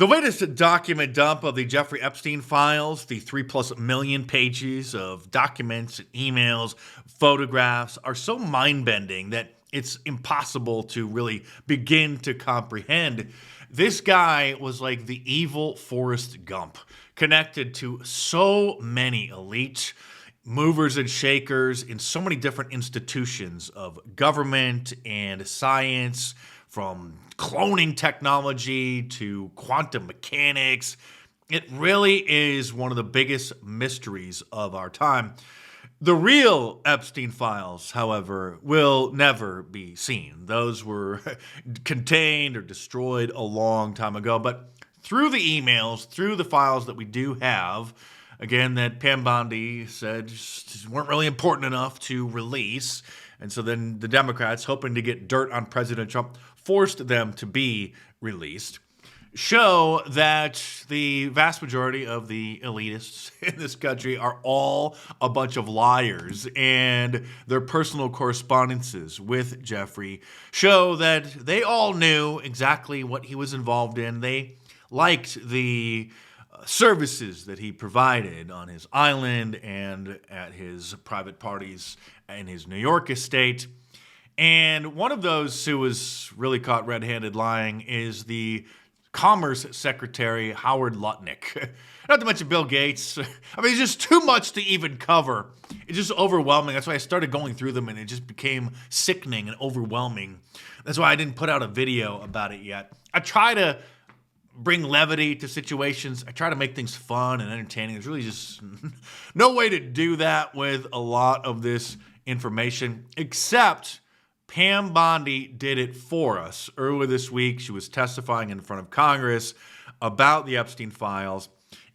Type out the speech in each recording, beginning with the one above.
The latest document dump of the Jeffrey Epstein files, the 3+ million pages of documents, emails, photographs, are so mind-bending that it's impossible to really begin to comprehend. This guy was like the evil Forrest Gump, connected to so many elite movers and shakers in so many different institutions of government and science, from cloning technology to quantum mechanics. It really is one of the biggest mysteries of our time. The real Epstein files, however, will never be seen. Those were contained or destroyed a long time ago. But through the emails, through the files that we do have, again, that Pam Bondi said just weren't really important enough to release. And so then the Democrats, hoping to get dirt on President Trump, forced them to be released, show that the vast majority of the elitists in this country are all a bunch of liars, and their personal correspondences with Jeffrey show that they all knew exactly what he was involved in. They liked the services that he provided on his island and at his private parties in his New York estate. And one of those who was really caught red-handed lying is the Commerce Secretary, Howard Lutnick. Not to mention Bill Gates. I mean, it's just too much to even cover. It's just overwhelming. That's why I started going through them, and it just became sickening and overwhelming. That's why I didn't put out a video about it yet. I try to bring levity to situations. I try to make things fun and entertaining. There's really just no way to do that with a lot of this information, except Pam Bondi did it for us. Earlier this week, she was testifying in front of Congress about the Epstein files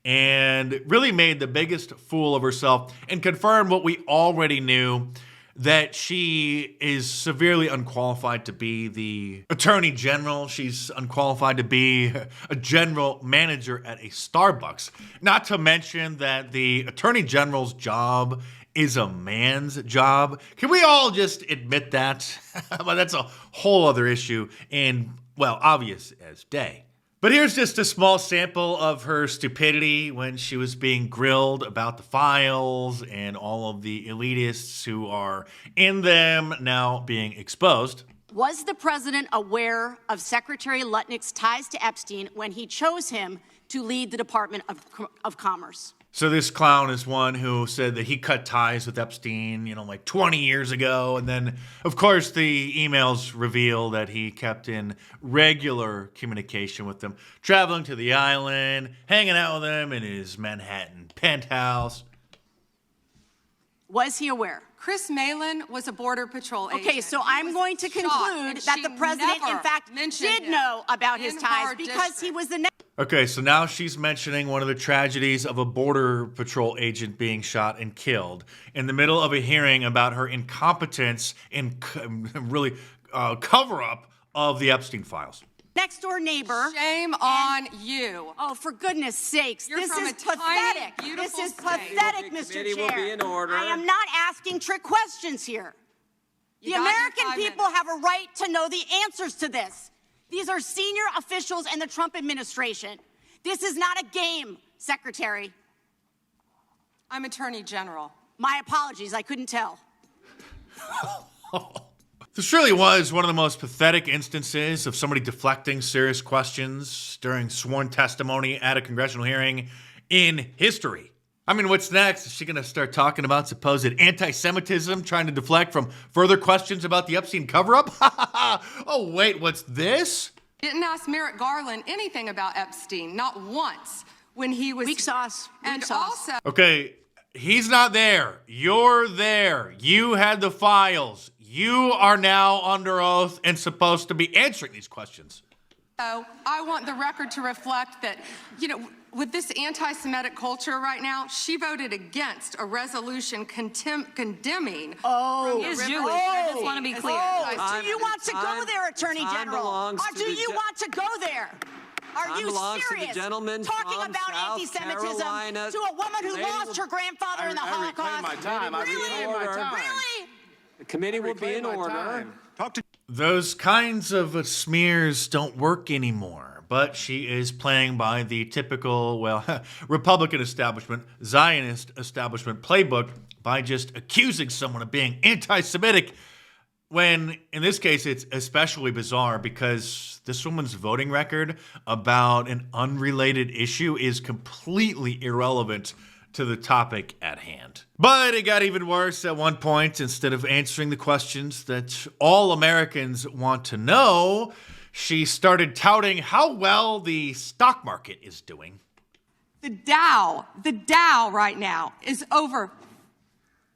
and really made the biggest fool of herself and confirmed what we already knew, that she is severely unqualified to be the attorney general. She's unqualified to be a general manager at a Starbucks. Not to mention that the attorney general's job is a man's job. Can we all just admit that? But that's a whole other issue, and, well, obvious as day. But here's just a small sample of her stupidity when she was being grilled about the files and all of the elitists who are in them now being exposed. Was the president aware of Secretary Lutnick's ties to Epstein when he chose him to lead the Department of Commerce? So this clown is one who said that he cut ties with Epstein, like 20 years ago. And then, of course, the emails reveal that he kept in regular communication with them, traveling to the island, hanging out with them in his Manhattan penthouse. Was he aware? Chris Malin was a Border Patrol agent. Okay, so I'm going to conclude that the president, in fact, did know about his ties because he was the Okay, so now she's mentioning one of the tragedies of a Border Patrol agent being shot and killed in the middle of a hearing about her incompetence in really cover-up of the Epstein files. next door neighbor. Shame on you. Oh, for goodness sakes. You're this from is a tiny, pathetic. beautiful This is state. pathetic, Mr. Committee Chair. will be in order. I am not asking trick questions here. The American people have a right to know the answers to this. These are senior officials in the Trump administration. This is not a game, Secretary. I'm Attorney General. My apologies, I couldn't tell. This really was one of the most pathetic instances of somebody deflecting serious questions during sworn testimony at a congressional hearing in history. I mean, what's next? Is she going to start talking about supposed anti-Semitism, trying to deflect from further questions about the Epstein cover-up? Oh, wait, what's this? Didn't ask Merrick Garland anything about Epstein, not once, when he was... Weak sauce. And Weak sauce. also... Okay, he's not there. You're there. You had the files. You are now under oath and supposed to be answering these questions. So I want the record to reflect that, with this anti-Semitic culture right now, she voted against a resolution condemning. Oh, is Jewish. Jewish. I just want to be clear. Oh, do you want to go there, Attorney General? Or do you want to go there? Are you serious? Talking about anti-Semitism to a woman who lost her grandfather in the Holocaust? Really? The committee will be in order. Those kinds of smears don't work anymore. but she is playing by the typical, well, Republican establishment, Zionist establishment playbook by just accusing someone of being anti-Semitic, when in this case it's especially bizarre because this woman's voting record about an unrelated issue is completely irrelevant to the topic at hand. But it got even worse at one point. Instead of answering the questions that all Americans want to know, she started touting how well the stock market is doing. The Dow right now is over.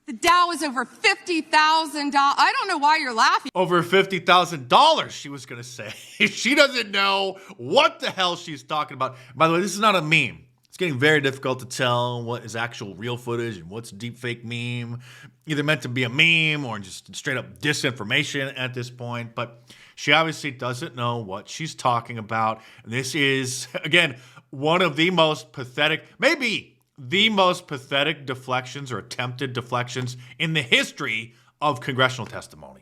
The Dow is over $50,000. I don't know why you're laughing. Over $50,000, she was going to say. She doesn't know what the hell she's talking about. By the way, this is not a meme. It's getting very difficult to tell what is actual real footage and what's deepfake meme. Either meant to be a meme or just straight up disinformation at this point. But she obviously doesn't know what she's talking about. And this is, again, one of the most pathetic, maybe the most pathetic deflections or attempted deflections in the history of congressional testimony.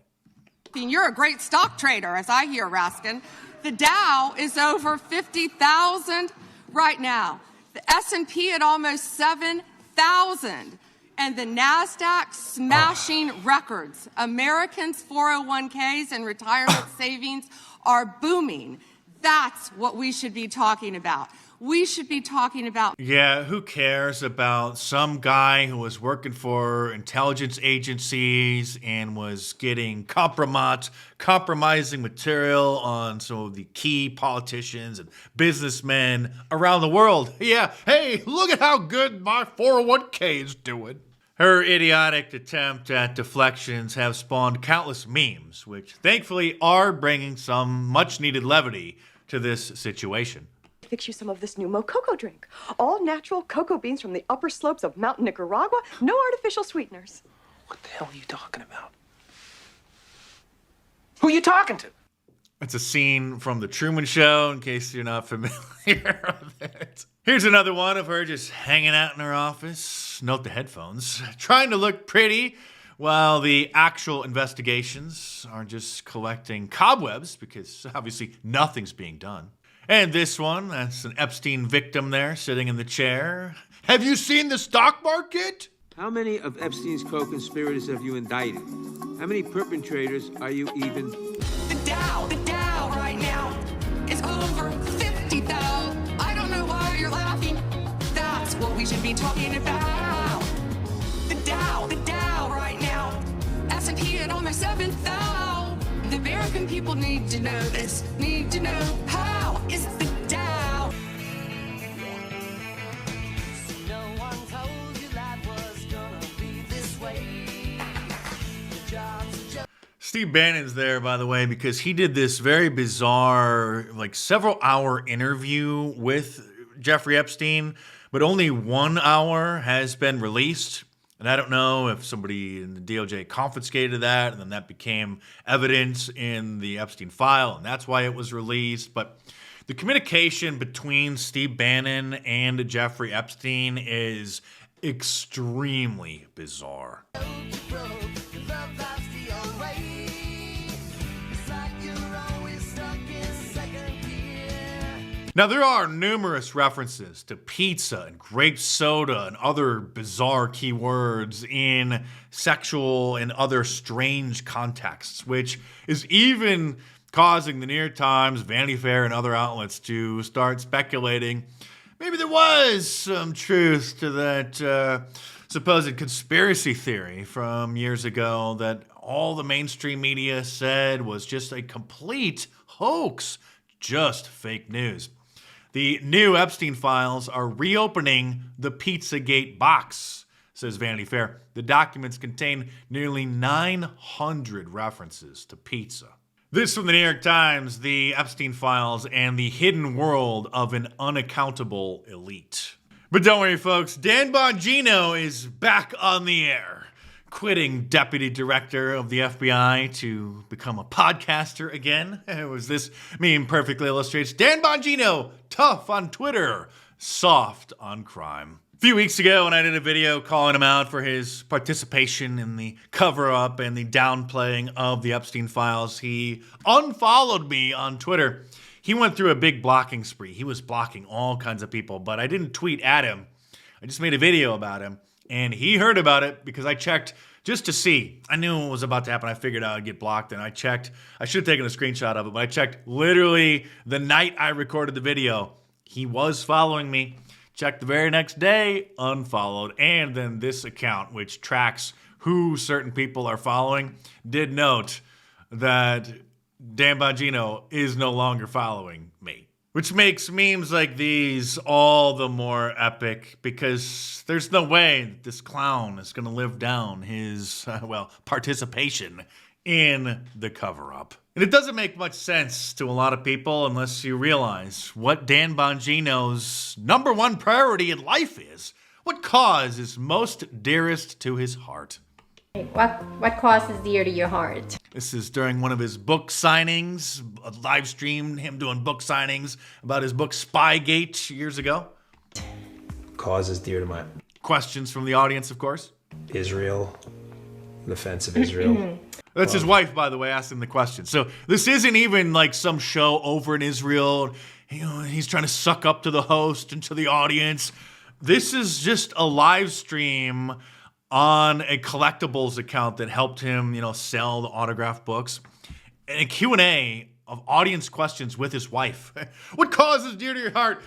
You're a great stock trader, as I hear, Raskin. The Dow is over 50,000 right now. The S&P at almost 7,000. And the NASDAQ smashing records. Americans' 401ks and retirement savings are booming. That's what we should be talking about. We should be talking about. Yeah, who cares about some guy who was working for intelligence agencies and was getting compromising material on some of the key politicians and businessmen around the world? Yeah, hey, look at how good my 401k is doing. Her idiotic attempt at deflections have spawned countless memes, which thankfully are bringing some much-needed levity to this situation. Fix you some of this new Mococo drink. All natural cocoa beans from the upper slopes of Mountain Nicaragua. No artificial sweeteners. What the hell are you talking about? Who are you talking to? It's a scene from The Truman Show, in case you're not familiar with it. Here's another one of her just hanging out in her office. Note the headphones. Trying to look pretty while the actual investigations are just collecting cobwebs because obviously nothing's being done. And this one, that's an Epstein victim there sitting in the chair. Have you seen the stock market? How many of Epstein's co-conspirators have you indicted? How many perpetrators are you even? The Dow right now is over 50,000. I don't know why you're laughing. That's what we should be talking about. The Dow right now. S&P at almost 7,000. The American people need to know this. Need to know how is the Dow. No one told you life was gonna be this way. The job's just Steve Bannon's there, by the way, because he did this very bizarre, like several-hour interview with Jeffrey Epstein, but only 1 hour has been released. And I don't know if somebody in the DOJ confiscated that, and then that became evidence in the Epstein file, and that's why it was released. But the communication between Steve Bannon and Jeffrey Epstein is extremely bizarre. Now, there are numerous references to pizza and grape soda and other bizarre keywords in sexual and other strange contexts, which is even causing the New York Times, Vanity Fair, and other outlets to start speculating maybe there was some truth to that supposed conspiracy theory from years ago that all the mainstream media said was just a complete hoax, just fake news. The new Epstein files are reopening the PizzaGate box, says Vanity Fair. The documents contain nearly 900 references to pizza. This from the New York Times, the Epstein files and the hidden world of an unaccountable elite. But don't worry, folks. Dan Bongino is back on the air, quitting deputy director of the FBI to become a podcaster again. Was this meme perfectly illustrates Dan Bongino, tough on Twitter, soft on crime. A few weeks ago when I did a video calling him out for his participation in the cover-up and the downplaying of the Epstein files, he unfollowed me on Twitter. he went through a big blocking spree. He was blocking all kinds of people, but I didn't tweet at him. I just made a video about him, and he heard about it because I checked just to see. I knew what was about to happen. I figured I'd get blocked, and I checked. I should have taken a screenshot of it, but I checked literally the night I recorded the video. He was following me. Checked the very next day, unfollowed. And then this account, which tracks who certain people are following, did note that Dan Bongino is no longer following me. Which makes memes like these all the more epic because there's no way that this clown is going to live down his, participation in the cover-up. And it doesn't make much sense to a lot of people unless you realize what Dan Bongino's number one priority in life is. What cause is most dearest to his heart? What cause is dear to your heart? This is during one of his book signings, a live stream, him doing book signings about his book Spygate years ago. Cause is dear to my... Questions from the audience, of course. Israel, the defense of Israel. That's his wife, by the way, asked him the question. So this isn't even like some show over in Israel. You know, he's trying to suck up to the host and to the audience. This is just a live stream on a collectibles account that helped him, sell the autographed books. And a Q&A of audience questions with his wife. What cause is dear to your heart?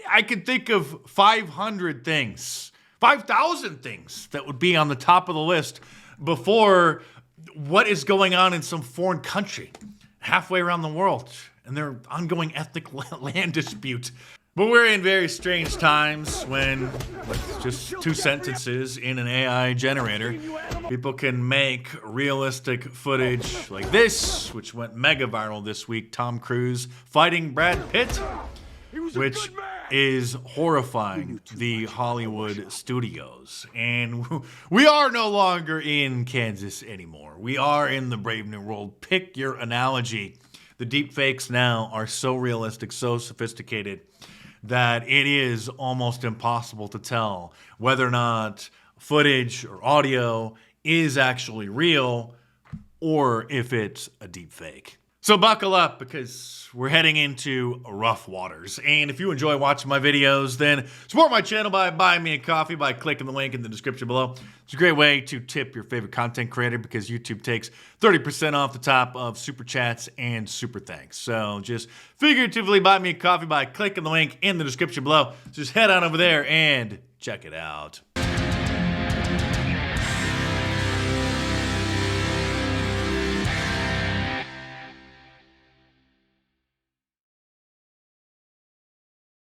I could think of 500 things, 5,000 things that would be on the top of the list before what is going on in some foreign country halfway around the world and their ongoing ethnic land dispute. But we're in very strange times when, with just 2 sentences in an AI generator, people can make realistic footage like this, which went mega viral this week. Tom Cruise fighting Brad Pitt, which is horrifying the Hollywood studios. And we are no longer in Kansas anymore. We are in the Brave New World. Pick your analogy. The deep fakes now are so realistic, so sophisticated, that it is almost impossible to tell whether or not footage or audio is actually real or if it's a deep fake. So buckle up because we're heading into rough waters. And if you enjoy watching my videos, then support my channel by buying me a coffee by clicking the link in the description below. It's a great way to tip your favorite content creator because YouTube takes 30% off the top of super chats and super thanks. So just figuratively buy me a coffee by clicking the link in the description below. So just head on over there and check it out.